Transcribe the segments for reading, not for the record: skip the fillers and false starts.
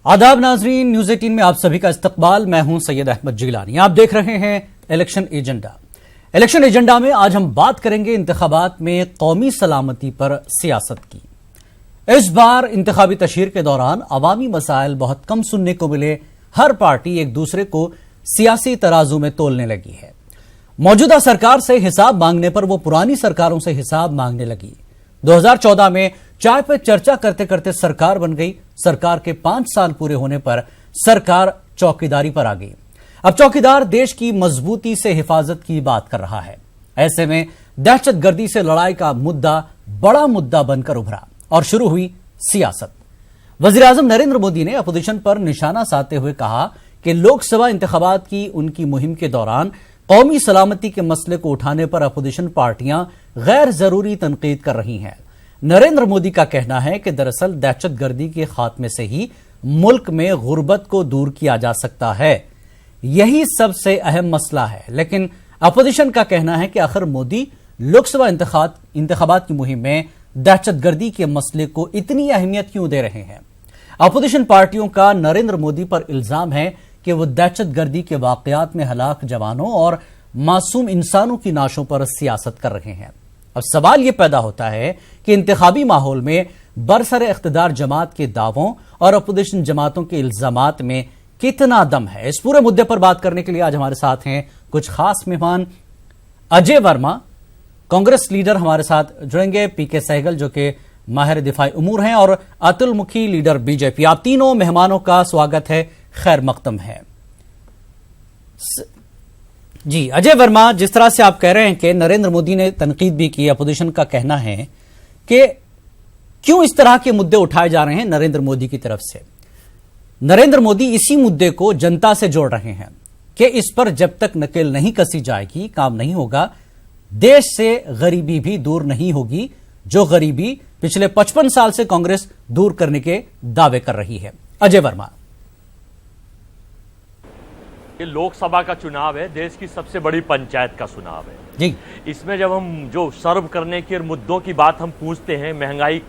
आदाब नाजरीन, न्यूज 18 में आप सभी का इस्तकबाल। मैं हूं सैयद अहमद जिलानी। आप देख रहे हैं इलेक्शन एजेंडा। इलेक्शन एजेंडा में आज हम बात करेंगे इंतखाबात में कौमी सलामती पर सियासत की। इस बार इंतखाबी तशहीर के दौरान अवामी मसाइल बहुत कम सुनने को मिले। हर पार्टी एक दूसरे को सियासी तराजू में तोलने लगी है। मौजूदा सरकार से हिसाब मांगने पर वो पुरानी सरकारों से हिसाब मांगने लगी। 2014 में चाय पे चर्चा करते करते सरकार बन गई। सरकार के 5 साल पूरे होने पर सरकार चौकीदारी पर आ गई। अब चौकीदार देश की मजबूती से हिफाजत की बात कर रहा है। ऐसे में दहशतगर्दी से लड़ाई का मुद्दा बड़ा मुद्दा बनकर उभरा और शुरू हुई सियासत। वजीर आजम नरेंद्र मोदी ने अपोजिशन पर निशाना साधते हुए कहा कि लोकसभा इंतखाबात की उनकी मुहिम के दौरान कौमी सलामती के मसले को उठाने पर अपोजिशन पार्टियां गैर जरूरी तनकीद कर रही हैं। नरेंद्र मोदी का कहना है कि दरअसल दहशतगर्दी के खात्मे से ही मुल्क में गुर्बत को दूर किया जा सकता है। यही सबसे अहम मसला है। लेकिन अपोजिशन का कहना है कि आखिर मोदी लोकसभा इंतखाबात की मुहिम में दहशतगर्दी के मसले को इतनी अहमियत क्यों दे रहे हैं। अपोजिशन पार्टियों का नरेंद्र मोदी पर इल्जाम है कि वो दहशतगर्दी के वाकयात में हलाक जवानों और मासूम इंसानों की नाशों पर सियासत कर रहे हैं। अब सवाल यह पैदा होता है कि इंतखाबी माहौल में बरसरे इख्तिदार जमात के दावों और अपोजिशन जमातों के इल्जामात में कितना दम है। इस पूरे मुद्दे पर बात करने के लिए आज हमारे साथ हैं कुछ खास मेहमान। अजय वर्मा कांग्रेस लीडर हमारे साथ जुड़ेंगे, पीके सहगल जो कि माहिर दिफाई उमूर हैं, और अतुल मुखी लीडर बीजेपी। आप तीनों मेहमानों का स्वागत है, खैर मकदम है। जी अजय वर्मा, जिस तरह से आप कह रहे हैं कि नरेंद्र मोदी ने तनकीद भी की, अपोजिशन का कहना है कि क्यों इस तरह के मुद्दे उठाए जा रहे हैं नरेंद्र मोदी की तरफ से। नरेंद्र मोदी इसी मुद्दे को जनता से जोड़ रहे हैं कि इस पर जब तक नकेल नहीं कसी जाएगी, काम नहीं होगा, देश से गरीबी भी दूर नहीं होगी, जो गरीबी पिछले 55 साल से कांग्रेस दूर करने के दावे कर रही है। अजय वर्मा, ये लोकसभा का चुनाव है, देश की सबसे बड़ी पंचायत का चुनाव है जी। इसमें जब हम जो सर्व करने के मुद्दों की बात हम पूछते हैं, महंगाई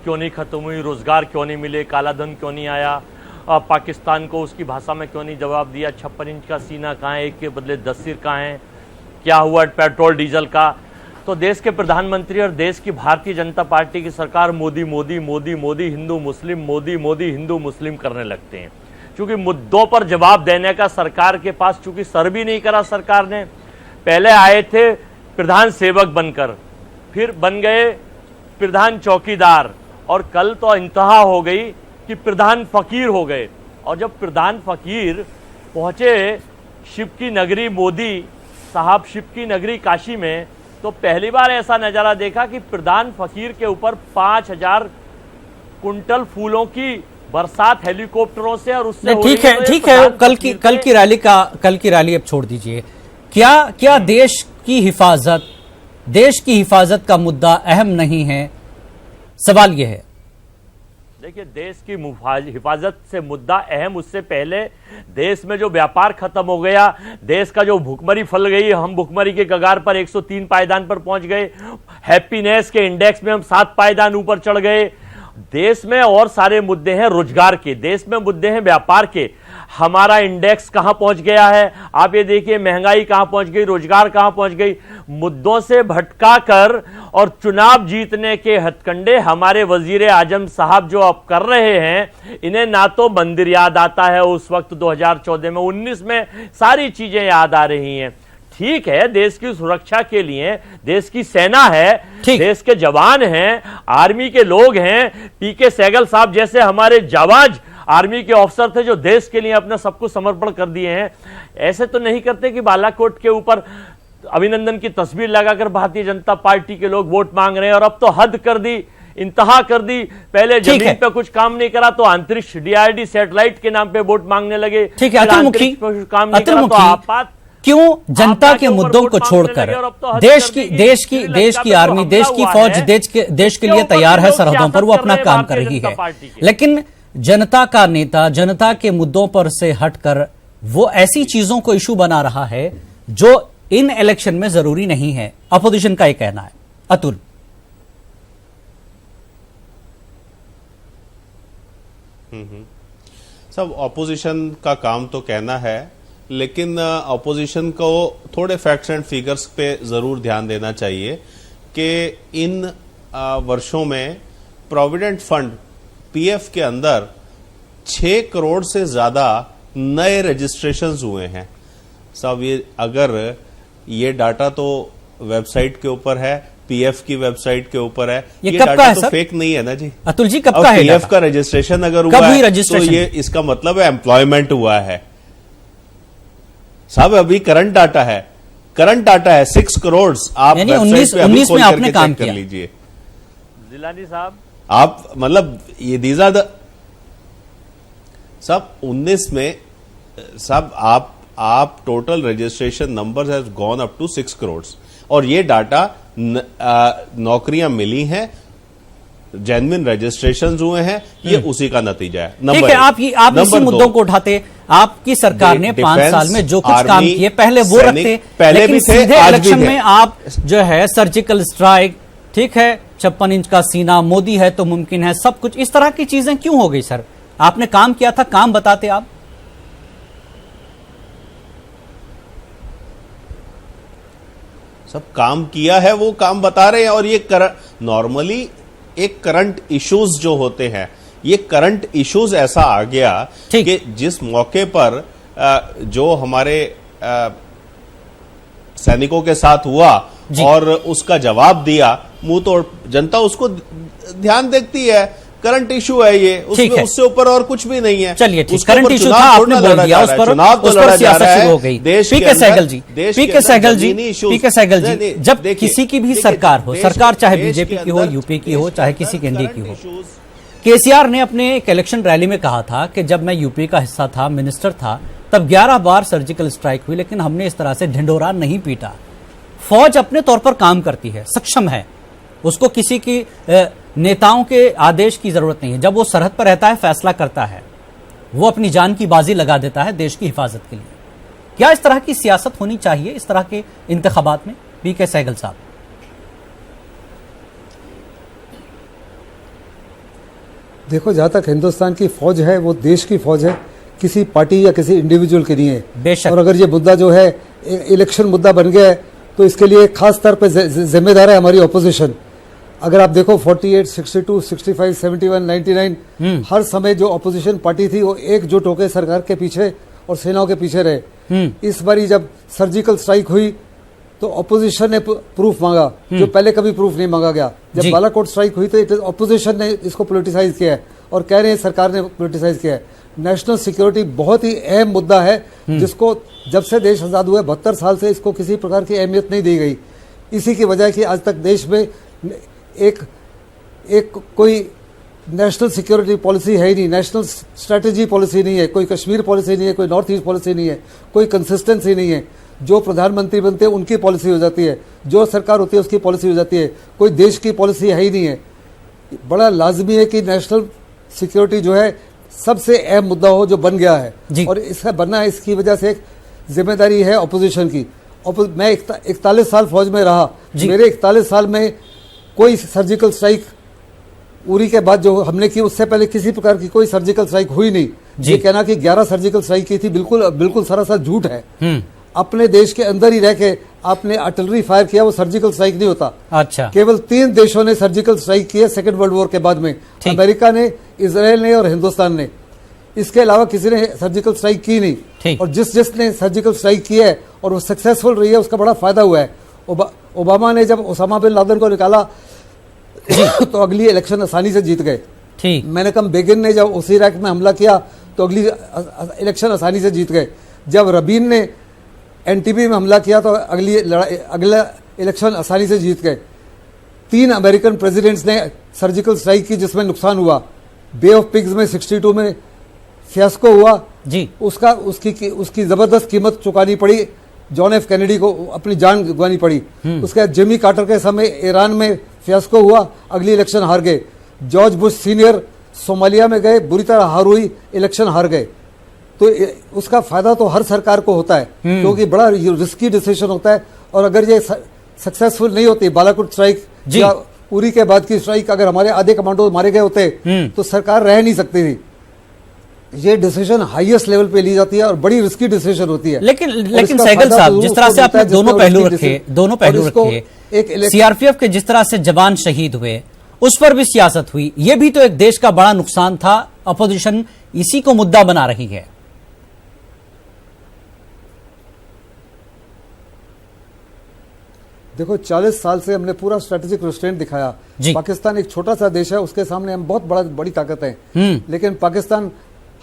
क्यों नहीं खत्म हुई, रोजगार क्यों नहीं मिले, कालाधन क्यों नहीं आया, पाकिस्तान को उसकी भाषा में क्यों नहीं जवाब दिया, 56 इंच का सीना कहाँ है, एक के बदले 10 सिर कहाँ है, क्या हुआ पेट्रोल डीजल का, तो देश के प्रधानमंत्री और देश की भारतीय जनता पार्टी की सरकार मोदी मोदी मोदी मोदी हिंदू मुस्लिम, मोदी मोदी हिंदू मुस्लिम करने लगते हैं। क्योंकि मुद्दों पर जवाब देने का सरकार के पास चूंकि सर भी नहीं करा सरकार ने। पहले आए थे प्रधान सेवक बनकर, फिर बन गए प्रधान चौकीदार, और कल तो इंतहा हो गई कि प्रधान फकीर हो गए। और जब प्रधान फकीर पहुंचे शिव की नगरी मोदी साहब, शिव की नगरी काशी में, तो पहली बार ऐसा नजारा देखा कि प्रधान फकीर के ऊपर 5000 कुंटल फूलों की बरसात हेलीकॉप्टरों से, और उससे ठीक है कल की रैली अब छोड़ दीजिए। क्या देश की हिफाजत का मुद्दा अहम नहीं है? सवाल यह है। देखिए, देश की हिफाजत से मुद्दा अहम, उससे पहले देश में जो व्यापार खत्म हो गया, देश का जो भुखमरी फैल गई, हम भुखमरी के कगार पर 103 पायदान पर पहुंच गए, हैप्पीनेस के इंडेक्स में हम 7 पायदान ऊपर चढ़ गए। देश में और सारे मुद्दे हैं रोजगार के, देश में मुद्दे हैं व्यापार के। हमारा इंडेक्स कहां पहुंच गया है, आप ये देखिए, महंगाई कहां पहुंच गई, रोजगार कहां पहुंच गई। मुद्दों से भटका कर और चुनाव जीतने के हथकंडे हमारे वजीर आजम साहब जो अब कर रहे हैं, इन्हें ना तो मंदिर याद आता है उस वक्त 2014 में, 19 में सारी चीजें याद आ रही हैं। ठीक है, देश की सुरक्षा के लिए देश की सेना है, देश के जवान हैं, आर्मी के लोग हैं, पीके सहगल साहब जैसे हमारे जाबाज आर्मी के ऑफिसर थे जो देश के लिए अपना सब कुछ समर्पण कर दिए हैं। ऐसे तो नहीं करते कि बालाकोट के ऊपर अभिनंदन की तस्वीर लगाकर भारतीय जनता पार्टी के लोग वोट मांग रहे हैं। और अब तो हद कर दी, इंतहा कर दी। पहले जमीन पे कुछ काम नहीं करा तो अंतरिक्ष डीआरडी सैटेलाइट के नाम पे वोट मांगने लगे। ठीक है, अतुल मुखी, काम नहीं करा तो आपात क्यों जनता के मुद्दों को छोड़कर देश की आर्मी, देश की फौज देश के लिए तैयार है, सरहदों पर वो अपना काम कर रही है, लेकिन जनता का नेता जनता के मुद्दों पर से हटकर वो ऐसी चीजों को इशू बना रहा है जो इन इलेक्शन में जरूरी नहीं है। अपोजिशन का यह कहना है। अतुल, सब ऑपोजिशन का काम तो कहना है, लेकिन ऑपोजिशन को थोड़े फैक्ट्स एंड फिगर्स पे जरूर ध्यान देना चाहिए कि इन वर्षों में प्रोविडेंट फंड पीएफ के अंदर 6 करोड़ से ज्यादा नए रजिस्ट्रेशंस हुए हैं। सब ये अगर ये डाटा तो वेबसाइट के ऊपर है, पीएफ की वेबसाइट के ऊपर है, ये कब डाटा का है तो सर? फेक नहीं है ना जी। अतुल जी, कब का है पीएफ डाटा? का रजिस्ट्रेशन अगर कब हुआ हुई है तो रजिस्ट्रेशन? ये इसका मतलब है एम्प्लॉयमेंट हुआ है। सब अभी करंट डाटा है, 6 करोड़। आप यानी वेबसाइट पे अभी 19 खोल में आपने करके काम चेक कर किया। लीजिए। जिलानी साहब, आप मतलब ये दीज आर द सब 19 में सब आप total registration numbers has gone up to 6 crore और ये डाटा नौकरियां मिली हैं, जेन्युइन रजिस्ट्रेशन हुए हैं, ये उसी का नतीजा है। ठीक है, आप इसी मुद्दों को उठाते। आपकी सरकार ने 5 साल में जो कुछ काम किए पहले वो रखते, पहले लेकिन भी थे, सीधे आज भी इलेक्शन थे। में आप जो है सर्जिकल स्ट्राइक, ठीक है, 56 इंच का सीना, मोदी है तो मुमकिन है, सब कुछ इस तरह की चीजें क्यों हो गई सर? आपने काम किया था, काम बताते आप। सब काम किया है, वो काम बता रहे हैं। और ये नॉर्मली एक करंट इश्यूज जो होते हैं, ये करंट इश्यूज ऐसा आ गया कि जिस मौके पर जो हमारे सैनिकों के साथ हुआ और उसका जवाब दिया, मुंह तोड़ जनता उसको ध्यान देखती है। करंट इशू है ये, उससे ऊपर और कुछ भी नहीं है। चलिए ठीक, करंट इशू था, आपने बोल दिया, उस पर सियासत शुरू हो गई। पीके सहगल जी, जब किसी की भी सरकार हो, सरकार चाहे बीजेपी की हो, यूपी की हो, चाहे किसी के एनडीए की हो, केसीआर ने अपने एक इलेक्शन रैली में कहा था कि जब मैं यूपी का हिस्सा था, मिनिस्टर था, तब 11 बार सर्जिकल स्ट्राइक हुई, लेकिन हमने इस तरह से ढिंढोरा नहीं पीटा। फौज अपने तौर पर काम करती है, सक्षम है, उसको किसी की नेताओं के आदेश की जरूरत नहीं है। जब वो सरहद पर रहता है, फैसला करता है, वो अपनी जान की बाजी लगा देता है देश की हिफाजत के लिए। क्या इस तरह की सियासत होनी चाहिए इस तरह के इंतखाबात में? पीके सहगल साहब। देखो, जहां तक हिंदुस्तान की फौज है वो देश की फौज है, किसी पार्टी या किसी इंडिविजुअल की नहीं है। बेशक। और अगर ये मुद्दा जो है इलेक्शन मुद्दा बन गया है तो इसके लिए खास तौर पे जिम्मेदार है हमारी ऑपोजिशन। अगर आप देखो 48, 62, 65, 71, 99 हर समय जो ऑपोजिशन पार्टी थी वो एकजुट होकर सरकार के पीछे और सेनाओं के पीछे रहे। इस बारी जब सर्जिकल स्ट्राइक हुई तो ऑपोजिशन ने प्रूफ मांगा, जो पहले कभी प्रूफ नहीं मांगा गया। जब बालाकोट स्ट्राइक हुई तो ऑपोजिशन ने इसको पोलिटिसाइज किया है और कह रहे हैं सरकार ने पोलिटिसाइज किया है। नेशनल सिक्योरिटी बहुत ही अहम मुद्दा है, जिसको जब से देश आजाद हुआ 72 साल से इसको किसी प्रकार की अहमियत नहीं दी गई। इसी की वजह कि आज तक देश में एक कोई नेशनल सिक्योरिटी पॉलिसी है ही नहीं, नेशनल स्ट्रेटेजी पॉलिसी नहीं है, कोई कश्मीर पॉलिसी नहीं है, कोई नॉर्थ ईस्ट पॉलिसी नहीं है, कोई कंसिस्टेंसी नहीं है। जो प्रधानमंत्री बनते हैं उनकी पॉलिसी हो जाती है, जो सरकार होती है उसकी पॉलिसी हो जाती है, कोई देश की पॉलिसी है ही नहीं है। बड़ा लाजमी है कि नेशनल सिक्योरिटी जो है सबसे अहम मुद्दा हो, जो बन गया है और इसका बनना है। इसकी वजह से एक जिम्मेदारी है ऑपोजिशन की। मैं 41 साल फौज में रहा, मेरे 41 साल में कोई सर्जिकल स्ट्राइक उरी के बाद जो हमने की, उससे पहले किसी प्रकार की कोई सर्जिकल स्ट्राइक हुई नहीं। ये कहना कि 11 सर्जिकल स्ट्राइक की थी, बिल्कुल सरासर झूठ है। अपने देश के अंदर ही रह के आपने आर्टिलरी फायर किया, वो सर्जिकल स्ट्राइक नहीं होता। अच्छा, केवल 3 देशों ने सर्जिकल स्ट्राइक किया सेकेंड वर्ल्ड वॉर के बाद में, अमेरिका ने, इजराइल ने और हिंदुस्तान ने। इसके अलावा किसी ने सर्जिकल स्ट्राइक की नहीं। और जिसने सर्जिकल स्ट्राइक की है और वो सक्सेसफुल रही है, उसका बड़ा फायदा हुआ है। ओबामा ने जब ओसामा बिन लादेन को निकाला तो अगली इलेक्शन आसानी से जीत गए। मैंने कहा बेगिन ने जब उसी इराक में हमला किया तो अगली इलेक्शन आसानी से जीत गए। जब रबीन ने एनटीबी में हमला किया तो अगला इलेक्शन आसानी से जीत गए। 3 अमेरिकन प्रेसिडेंट्स ने सर्जिकल स्ट्राइक की जिसमें नुकसान हुआ। बे ऑफ पिग्स में 62 में फियास्को हुआ जी, उसकी जबरदस्त कीमत चुकानी पड़ी। जॉन एफ कैनेडी को अपनी जान गंवानी पड़ी। उसके बाद जिमी कार्टर के समय ईरान में फियास्को हुआ, अगली इलेक्शन हार गए। जॉर्ज बुश सीनियर सोमालिया में गए, बुरी तरह हार हुई, इलेक्शन हार गए। तो उसका फायदा तो हर सरकार को होता है, क्योंकि बड़ा रिस्की डिसीजन होता है। और अगर ये सक्सेसफुल नहीं होती, बालाकोट स्ट्राइक या उरी के बाद की स्ट्राइक, अगर हमारे आधे कमांडो मारे गए होते तो सरकार रह नहीं सकती थी। ये डिसीजन हाईएस्ट लेवल पे ली जाती है और बड़ी रिस्की डिसीजन होती है। लेकिन इसका सहगल फायदा साहब, तो जिस उसको तरह से मिलता आपने है जिसने दोनों वो पहलू risky रखे, एक सीआरपीएफ के जिस तरह से जवान शहीद हुए उस पर भी सियासत हुई, यह भी तो एक देश का बड़ा नुकसान था। अपोजिशन इसी को मुद्दा बना रही है। देखो 40 साल से हमने पूरा स्ट्रेटेजिक रिस्ट्रेंट दिखाया। पाकिस्तान एक छोटा सा देश है, उसके सामने हम बहुत बड़ी ताकत है, लेकिन पाकिस्तान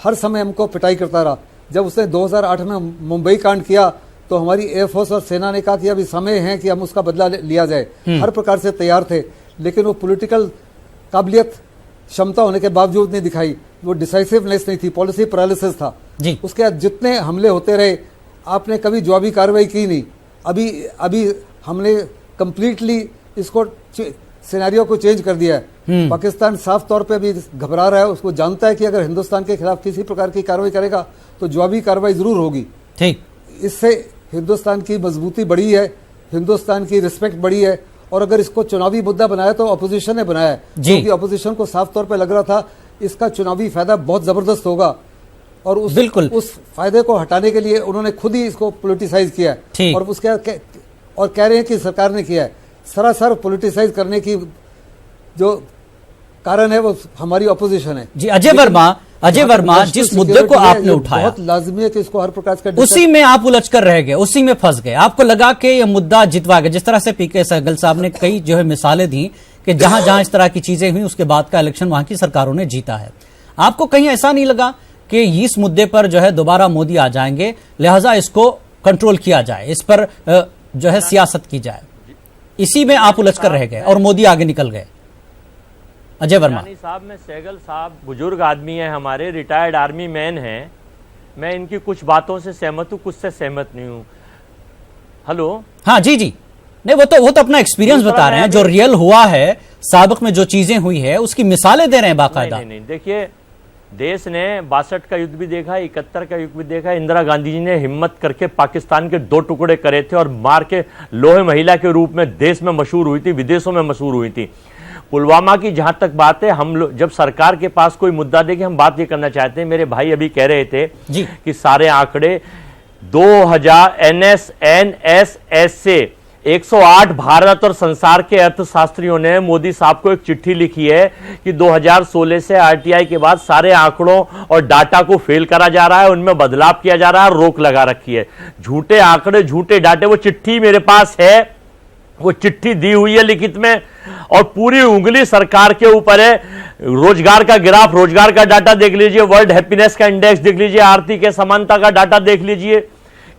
हर समय हमको पिटाई करता रहा। जब उसने 2008 में मुंबई कांड किया तो हमारी एयरफोर्स और सेना ने कहा कि अभी समय है कि हम उसका बदला लिया जाए। हर प्रकार से तैयार थे, लेकिन वो पॉलिटिकल काबिलियत क्षमता होने के बावजूद नहीं दिखाई। वो डिसाइसिवनेस नहीं थी, पॉलिसी पैरालिसिस था। उसके बाद जितने हमले होते रहे, आपने कभी जवाबी कार्रवाई की नहीं। अभी हमने कंप्लीटली इसको सिनेरियो को चेंज कर दिया है। पाकिस्तान साफ तौर पे अभी घबरा रहा है, उसको जानता है कि अगर हिंदुस्तान के खिलाफ किसी प्रकार की कार्रवाई करेगा तो जवाबी कार्रवाई जरूर होगी। ठीक, इससे हिंदुस्तान की मजबूती बढ़ी है, हिंदुस्तान की रिस्पेक्ट बढ़ी है। और अगर इसको चुनावी मुद्दा बनाया तो अपोजिशन ने बनाया है, क्योंकि अपोजिशन को साफ तौर पे लग रहा था इसका चुनावी फायदा बहुत जबरदस्त होगा, और उस फायदे को हटाने के लिए उन्होंने खुद ही इसको पोलिटिसाइज किया है। और कह रहे हैं कि सरकार ने किया है। सरासर पोलिटिसाइज करने की जो कारण है वो हमारी अपोजिशन है। जी, अजय वर्मा जिस मुद्दे को आपने उठाया, बहुत लाजमी है कि इसको हर प्रकार का, उसी में आप उलझ कर रह गए, उसी में फंस गए। आपको लगा कि यह मुद्दा जितवा गया, जिस तरह से पीके सहगल साहब ने कई जो है मिसालें दी कि जहां जहां इस तरह की चीजें हुई उसके बाद का इलेक्शन वहां की सरकारों ने जीता है। आपको कहीं ऐसा नहीं लगा कि इस मुद्दे पर जो है दोबारा मोदी आ जाएंगे, लिहाजा इसको कंट्रोल किया जाए, इस पर जो है सियासत की जाए? इसी में आप उलझ कर रह गए और मोदी आगे निकल गए। अजय वर्मा साहब, मैं सहगल साहब बुजुर्ग आदमी है, हमारे रिटायर्ड आर्मी मैन हैं, मैं इनकी कुछ बातों से सहमत हूं, कुछ से सहमत नहीं हूं। हेलो, हाँ जी, नहीं वो तो अपना एक्सपीरियंस बता रहे हैं, जो रियल हुआ है, साबिक में जो चीजें हुई है उसकी मिसालें दे रहे हैं बाकायदा। नहीं, देखिए, देश ने 62 का युद्ध भी देखा, 71 का युद्ध भी देखा। इंदिरा गांधी जी ने हिम्मत करके पाकिस्तान के 2 टुकड़े करे थे और मार के लोहे महिला के रूप में देश में मशहूर हुई थी, विदेशों में मशहूर हुई थी। पुलवामा की जहां तक बात है, हम लोग जब सरकार के पास कोई मुद्दा देखिए, हम बात ये करना चाहते हैं, मेरे भाई अभी कह रहे थे कि सारे आंकड़े 2000 NSS से 108 भारत और संसार के अर्थशास्त्रियों ने मोदी साहब को एक चिट्ठी लिखी है कि 2016 से आरटीआई के बाद सारे आंकड़ों और डाटा को फेल करा जा रहा है, उनमें बदलाव किया जा रहा है, रोक लगा रखी है। झूठे आंकड़े, झूठे डाटे, वो चिट्ठी मेरे पास है, वो चिट्ठी दी हुई है लिखित में, और पूरी उंगली सरकार के ऊपर है। रोजगार का ग्राफ, रोजगार का डाटा देख लीजिए, वर्ल्ड हैप्पीनेस का इंडेक्स देख लीजिए, आर्थिक समानता का डाटा देख लीजिए,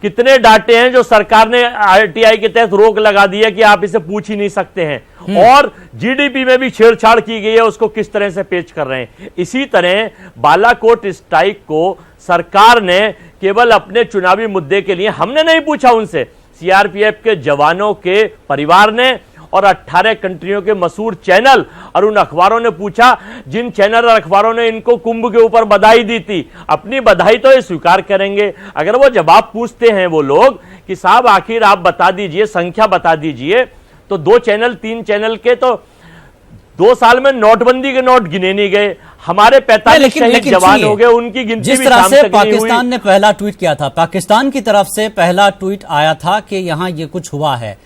कितने डाटे हैं जो सरकार ने आरटीआई के तहत रोक लगा दी है कि आप इसे पूछ ही नहीं सकते हैं। और जीडीपी में भी छेड़छाड़ की गई है, उसको किस तरह से पेश कर रहे हैं। इसी तरह बालाकोट स्ट्राइक को सरकार ने केवल अपने चुनावी मुद्दे के लिए, हमने नहीं पूछा उनसे, सीआरपीएफ के जवानों के परिवार ने और 18 कंट्रियों के मशहूर चैनल और उन अखबारों ने पूछा जिन चैनल और अखबारों ने इनको कुंभ के ऊपर बधाई दी थी। अपनी बधाई तो ये स्वीकार करेंगे। अगर वो जवाब पूछते हैं वो लोग कि साहब आखिर आप बता दीजिए, संख्या बता दीजिए, तो 2 चैनल 3 चैनल के तो 2 साल में नोटबंदी के नोट गिने नहीं गए। हमारे 45 शहीद जवान हो गए, उनकी गिनती जिस तरह से पाकिस्तान ने पहला ट्वीट किया था, पाकिस्तान की तरफ से पहला ट्वीट आया था कि यहाँ ये कुछ हुआ है,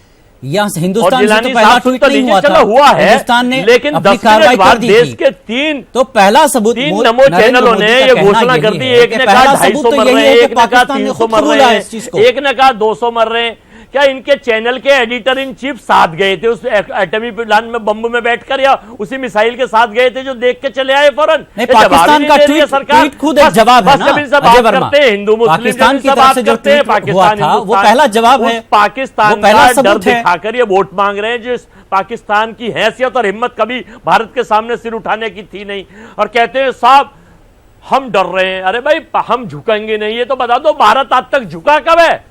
यहाँ से हिंदुस्तान से तो पहला ट्वीट नहीं हुआ था, हिंदुस्तान ने लेकिन अपनी कार्रवाई कर दी देश थी। के 3 तो पहला सबूत 3 नमो चैनलों ने ये घोषणा कर दी। एक ने कहा 250 मर रहे हैं, एक ने कहा 300 मर रहे हैं, एक ने कहा 200 मर रहे हैं। क्या इनके चैनल के एडिटर इन चीफ साथ गए थे उस एटमी प्लांट में बम में बैठकर, या उसी मिसाइल के साथ गए थे जो देख के चले आए फौरन? पाकिस्तान का ट्वीट खुद एक जवाब है ना अजय वर्मा। हिंदू मुस्लिम पाकिस्तान की तरफ से जो ट्वीट हुआ था वो पहला जवाब है, पाकिस्तान का डर दिखाकर ये वोट मांग रहे हैं, जिस पाकिस्तान की हैसियत और हिम्मत कभी भारत के सामने सिर उठाने की थी नहीं, और कहते हैं साहब हम डर रहे हैं। अरे भाई हम झुकेंगे नहीं, ये तो बता दो भारत आज तक झुका कब है?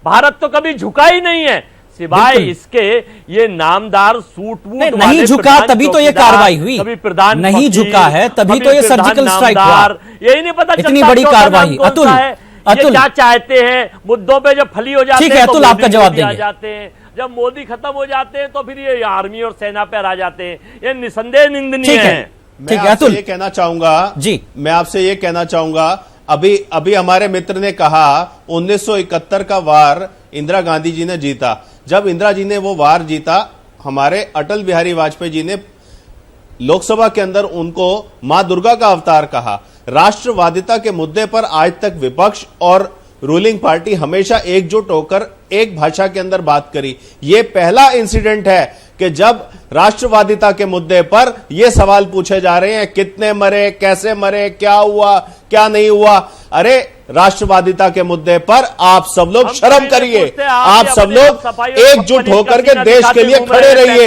भारत तो कभी झुका ही नहीं है, सिवाय इसके ये नामदार सूट वूट नहीं झुका तभी तो ये कार्रवाई हुई, कभी प्रधान नहीं झुका है तभी तो ये सर्जिकल स्ट्राइक हुआ, यही नहीं पता इतनी बड़ी कार्रवाई। अतुल क्या चाहते हैं मुद्दों पे जब फली हो जाते हैं, ठीक है अतुल आपका जवाब देंगे। जाते हैं जब मोदी खत्म हो जाते हैं तो फिर ये आर्मी और सेना पर आ जाते हैं, ये निसंदेह निंदनीय है। मैं ठीक है, आपसे अतुल ये कहना चाहूंगा जी। मैं आपसे ये कहना चाहूंगा, अभी हमारे मित्र ने कहा 1971 का वार इंदिरा गांधी जी ने जीता। जब इंदिरा जी ने वो वार जीता, हमारे अटल बिहारी वाजपेयी जी ने लोकसभा के अंदर उनको मां दुर्गा का अवतार कहा। राष्ट्रवादिता के मुद्दे पर आज तक विपक्ष और रूलिंग पार्टी हमेशा एकजुट होकर एक भाषा के अंदर बात करी। यह पहला इंसिडेंट है कि जब राष्ट्रवादिता के मुद्दे पर यह सवाल पूछे जा रहे हैं, कितने मरे, कैसे मरे, क्या हुआ, क्या नहीं हुआ। अरे राष्ट्रवादिता के मुद्दे पर आप सब लोग शर्म करिए, आप सब लोग एकजुट होकर के देश के लिए खड़े रहिए।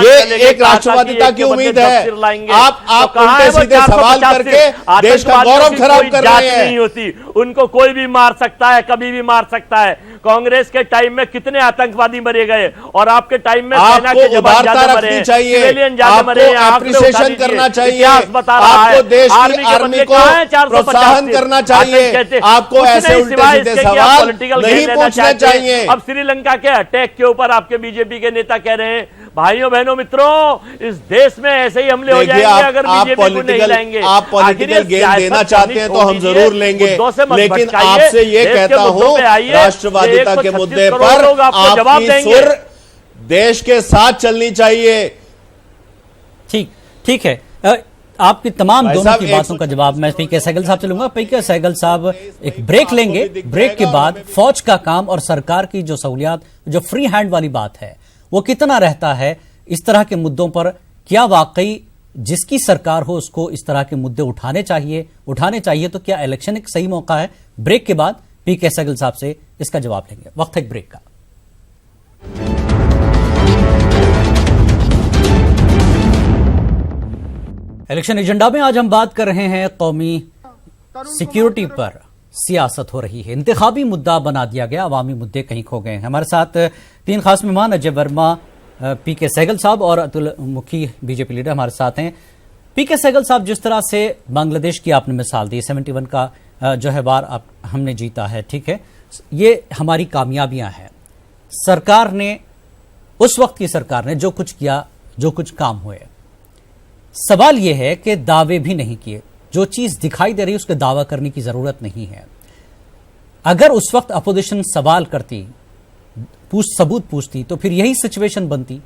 ये एक राष्ट्रवादिता की उम्मीद है। आप उल्टे सीधे सवाल करके देश का गौरव खराब कर रहे हैं। नहीं होती, उनको कोई भी मार सकता है, कभी भी मार सकता है। कांग्रेस के टाइम में कितने आतंकवादी मरे गए और आपके टाइम में सेना के जवान ज्यादा मरे हैं, सिविलियन ज्यादा मरे हैं। अप्रिसिएशन करना चाहिए, इतिहास बता रहा है। आपको देश की आर्मी को प्रोत्साहन करना चाहिए, आपको ऐसे उल्टे सीधे सवाल नहीं पूछने चाहिए। अब श्रीलंका के अटैक के ऊपर आपके बीजेपी के नेता कह रहे हैं, भाइयों बहनों मित्रों, इस देश में ऐसे ही हमले हो जाएंगे अगर बीजेपी को नहीं लाएंगे। आप पॉलिटिकल गेम देना चाहते हैं तो हम जरूर लेंगे, लेकिन आपसे ये कहता हूं, राष्ट्रवादिता के मुद्दे पर आपकी सुर देश के साथ चलनी चाहिए। ठीक है। आपकी तमाम दोनों की बातों का जवाब मैं पीके सहगल साहब से लूंगा। पीके सहगल साहब, एक ब्रेक लेंगे, ब्रेक के बाद फौज का काम और सरकार की जो सहूलियात, जो फ्री हैंड वाली बात है, वो कितना रहता है इस तरह के मुद्दों पर। क्या वाकई जिसकी सरकार हो उसको इस तरह के मुद्दे उठाने चाहिए तो क्या इलेक्शन एक सही मौका है? ब्रेक के बाद पीके सहगल साहब से इसका जवाब लेंगे। वक्त है ब्रेक का। इलेक्शन एजेंडा में आज हम बात कर रहे हैं कौमी सिक्योरिटी पर सियासत हो रही है। इंतखाबी मुद्दा बना दिया गया, अवामी मुद्दे कहीं खो गए हैं। हमारे साथ तीन खास मेहमान, अजय वर्मा, पीके सहगल साहब और अतुल मुखी बीजेपी लीडर हमारे साथ हैं। पीके सहगल साहब, जिस तरह से बांग्लादेश की आपने मिसाल दी, 71 का जो है वार हमने जीता है, ठीक है, ये हमारी कामयाबियां हैं। सरकार ने, उस वक्त की सरकार ने जो कुछ किया, जो कुछ काम हुए, सवाल यह है कि दावे भी नहीं किए। जो चीज दिखाई दे रही है उसके दावा करने की जरूरत नहीं है। अगर उस वक्त अपोजिशन सवाल करती, सबूत पूछती, तो फिर यही सिचुएशन बनती।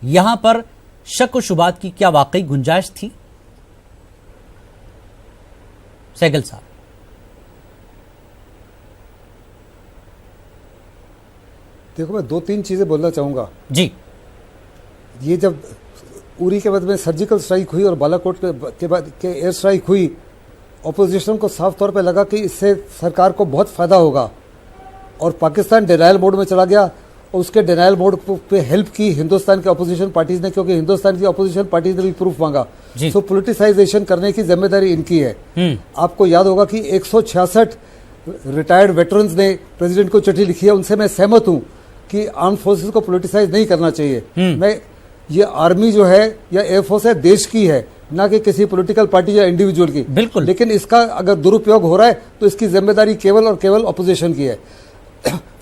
यहां पर शक व शुबात की क्या वाकई गुंजाइश थी? सहगल साहब। देखो, मैं दो तीन चीजें बोलना चाहूंगा जी। ये जब उरी के बाद में सर्जिकल स्ट्राइक हुई और बालाकोट के बाद के एयर स्ट्राइक हुई, ऑपोजिशन को साफ तौर पे लगा कि इससे सरकार को बहुत फायदा होगा और पाकिस्तान डिनायल मोड में चला गया। और उसके डिनायल मोड पे हेल्प की हिंदुस्तान के ऑपोजिशन पार्टीज ने, क्योंकि हिंदुस्तान की ऑपोजिशन पार्टीज ने भी प्रूफ मांगा। सो पोलिटिसाइजेशन करने की जिम्मेदारी इनकी है। आपको याद होगा कि 166 रिटायर्ड वेटरन्स ने प्रेसिडेंट को चिट्ठी लिखी है। उनसे मैं सहमत हूं कि आर्म फोर्सेस को पोलिटिसाइज नहीं करना चाहिए। मैं, ये आर्मी जो है या एयरफोर्स है, देश की है, ना कि किसी पॉलिटिकल पार्टी या इंडिविजुअल की। बिल्कुल। लेकिन इसका अगर दुरुपयोग हो रहा है तो इसकी जिम्मेदारी केवल और केवल ऑपोजिशन की है।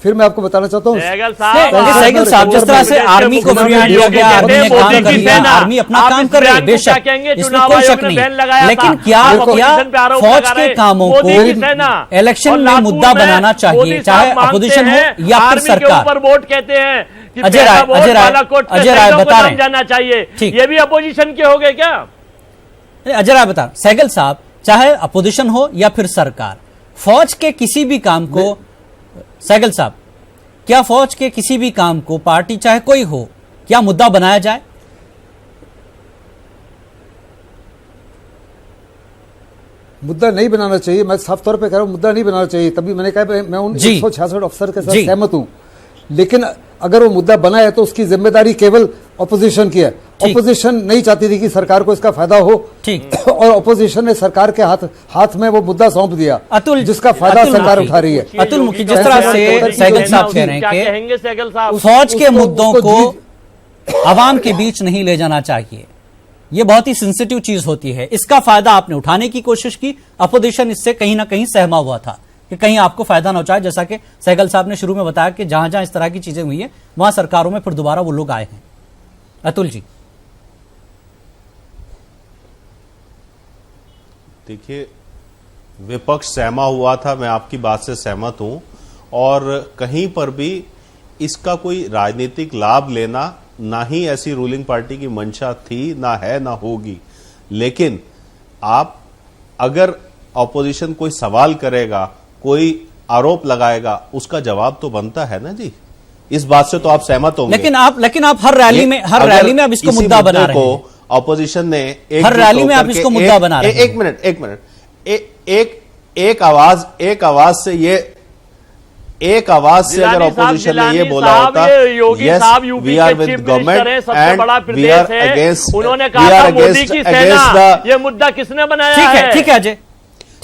फिर मैं आपको बताना चाहता हूँ, सहगल साहब, जिस तरह से आर्मी को फ्री हैंड दिया गया, आर्मी ने काम कर लिया, आर्मी अपना काम कर रही है, बेशक इसमें कोई शक नहीं, लेकिन क्या फौज के कामों को इलेक्शन में मुद्दा बनाना चाहिए, चाहे अपोजिशन हो या फिर सरकार? वोट कहते हैं, अजय राय बता रहे हैं जाना चाहिए, ये भी अपोजिशन के हो गए क्या? अजय राय बता, सहगल साहब, चाहे अपोजिशन हो या फिर सरकार, फौज के किसी भी काम को, सहगल साहब, क्या फौज के किसी भी काम को, पार्टी चाहे कोई हो, क्या मुद्दा बनाया जाए? मुद्दा नहीं बनाना चाहिए। मैं साफ तौर पे कह रहा हूं, मुद्दा नहीं बनाना चाहिए। तभी मैंने कहा मैं उन 166 अफसर के साथ सहमत हूं। लेकिन अगर वो मुद्दा बना है तो उसकी जिम्मेदारी केवल ऑपोजिशन की है। ऑपोजिशन नहीं चाहती थी कि सरकार को इसका फायदा हो, और ऑपोजिशन ने सरकार के हाथ में वो मुद्दा सौंप दिया, अतुल, जिसका फायदा सरकार उठा रही है। अतुल मुखी, जिस तरह से सहगल साहब कह रहे हैं कि फौज के मुद्दों को आवाम के बीच नहीं ले जाना चाहिए, ये बहुत ही सेंसिटिव चीज होती है, इसका फायदा आपने उठाने की कोशिश की, अपोजिशन इससे कहीं ना कहीं सहमा हुआ था कि कहीं आपको फायदा ना हो जाए, जैसा कि सहगल साहब ने शुरू में बताया कि जहां जहां इस तरह की चीजें हुई है वहां सरकारों में फिर दोबारा वो लोग आए हैं। अतुल जी। देखिए, विपक्ष सहमा हुआ था, मैं आपकी बात से सहमत हूं, और कहीं पर भी इसका कोई राजनीतिक लाभ लेना ना ही ऐसी रूलिंग पार्टी की मंशा थी, ना है, ना होगी। लेकिन आप अगर ऑपोजिशन कोई सवाल करेगा, कोई आरोप लगाएगा, उसका जवाब तो बनता है ना जी। इस बात से तो आप सहमत होंगे। लेकिन आप हर रैली में अब इसको मुद्दा बना रहे हैं। ऑपोजिशन ने हर रैली में आप इसको मुद्दा बना रहे हैं। एक मिनट, एक आवाज से अगर ऑपोजिशन ने ये बोला होता, योगी साहब यूपी के चीफ मिनिस्टर हैं, सबसे बड़ा प्रदेश है, उन्होंने कहा था मोदी की सेना, ये मुद्दा किसने बनाया है? ठीक है अजय,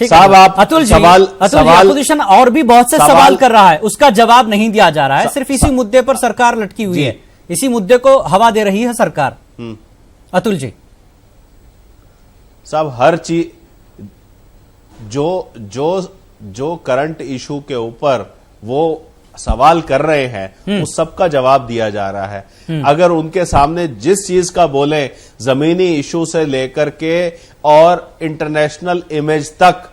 साहब आप अतुल जी, अपोजिशन और भी बहुत से सवाल कर रहा है, उसका जवाब नहीं दिया जा रहा है। सिर्फ इसी मुद्दे पर सरकार लटकी हुई है, इसी मुद्दे को हवा दे रही है सरकार। अतुल जी साहब, हर चीज जो करंट इशू के ऊपर वो सवाल कर रहे हैं, उस सब का जवाब दिया जा रहा है। अगर उनके सामने जिस चीज का बोले, जमीनी इशू से लेकर के और इंटरनेशनल इमेज तक,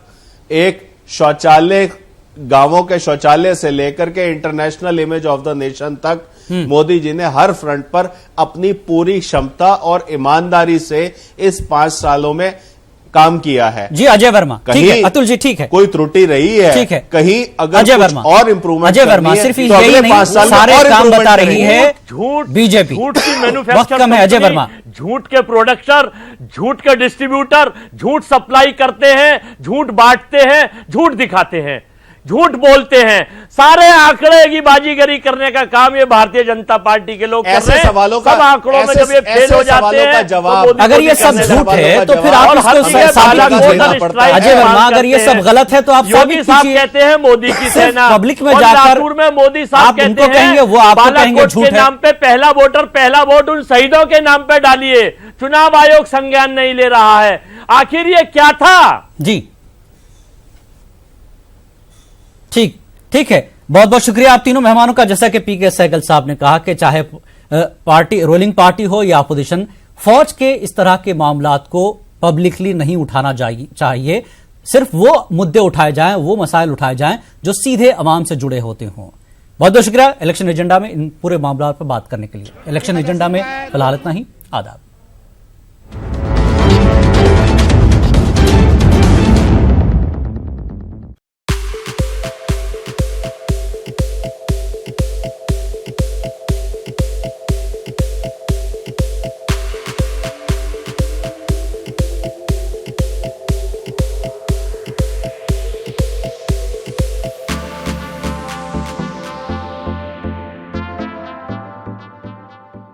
एक शौचालय, गांवों के शौचालय से लेकर के international image of the nation तक, मोदी जी ने हर फ्रंट पर अपनी पूरी क्षमता और ईमानदारी से इस 5 सालों में काम किया है। जी अजय वर्मा, ठीक है अतुल जी, ठीक है, कोई त्रुटि रही है, ठीक है, कहीं अगर अजय कुछ वर्मा और इंप्रूवमेंट, अजय वर्मा सिर्फ यही नहीं, सारे काम बता रही है बीजेपी। झूठ की मैन्युफैक्चर कम है अजय वर्मा, झूठ के प्रोडक्टर, झूठ के डिस्ट्रीब्यूटर, झूठ सप्लाई करते हैं, झूठ बांटते हैं, झूठ दिखाते हैं, झूठ बोलते हैं, सारे आंकड़े की बाजीगरी करने का काम ये भारतीय जनता पार्टी के लोग कर रहे हैं। सब आंकड़ों में जब ये फेल हो जाते हैं, जवाब अगर ये सब झूठ है तो फिर आप इसको साबित कीजिए। अजय वर्मा, अगर ये सब गलत है तो आप साबित कीजिए। कहते हैं मोदी की सेना, पब्लिक में जाकर में मोदी साहब कहते हैं, वो आपको कहेंगे झूठ है। नाम पे पहला वोट उन शहीदों के नाम पे डालिए। चुनाव आयोग संज्ञान नहीं ले रहा है। आखिर ये क्या था जी? ठीक है, बहुत बहुत शुक्रिया आप तीनों मेहमानों का। जैसा कि पीके सहगल साहब ने कहा कि चाहे पार्टी, रूलिंग पार्टी हो या अपोजिशन, फौज के इस तरह के मामलात को पब्लिकली नहीं उठाना चाहिए। सिर्फ वो मुद्दे उठाए जाएं, वो मसाइल उठाए जाएं जो सीधे अवाम से जुड़े होते हों। बहुत बहुत शुक्रिया इलेक्शन एजेंडा में इन पूरे मामलों पर बात करने के लिए। इलेक्शन एजेंडा में फिलहाल इतना ही। आदाब।